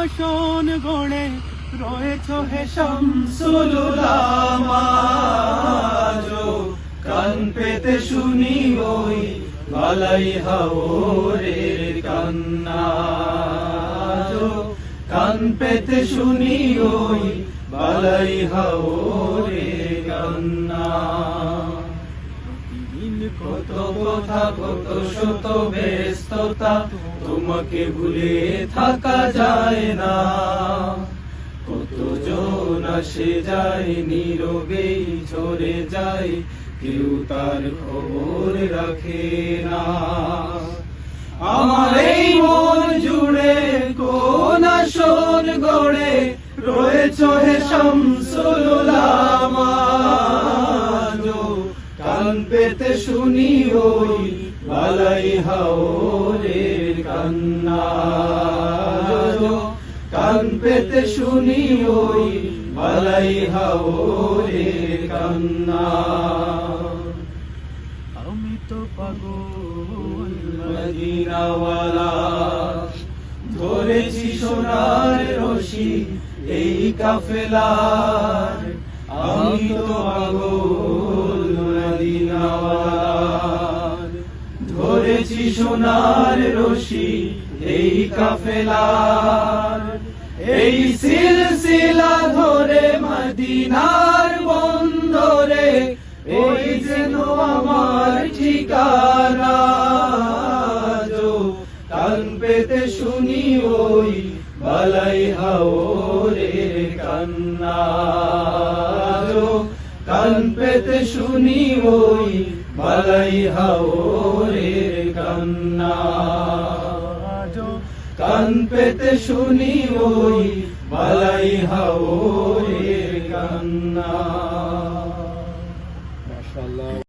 আসন গড়ে রয়েছ হে শামসুল উলামা। কান পেতে শুনি ওই বালাই হাওরের কান্না, কান পেতে শুনি ওই বালাই হাওরের কান্না। কত কথা কত শত ব্যস্ততা, তোমাকে ভুলে থাকা যায় না। কত জন আসে যায় নীরবেই ঝরে যায়, কেউ তার খবর রাখে না। আমার এই মন জুড়ে কোন আসন গড়ে রয়েছ হে শামসুল উলামা। কান পেতে শুনি ওই বালাই হাওরের কান্না, কান পেতে শুনি ওই বালাই হাওরের কান্না। আমি তো পাগল মদিনাওয়ালা, ধরেছি সোনার রশি এই কাফেলার। আমি তো পাগল মদিনাওয়ালার, ধরেছি সোনার রশি এই কাফেলার। এই সিলসিলা ধরে মদিনার বন্দরে, ওই যেন আমার ঠিকানা। কান পেতে শুনি ওই বালাই হাওরের কান্না, কান পেতে শুনি ওই বালাই হাওরের কান্না। কান পেতে শুনি ওই বালাই হাওরের কান্না। মাশাআল্লাহ।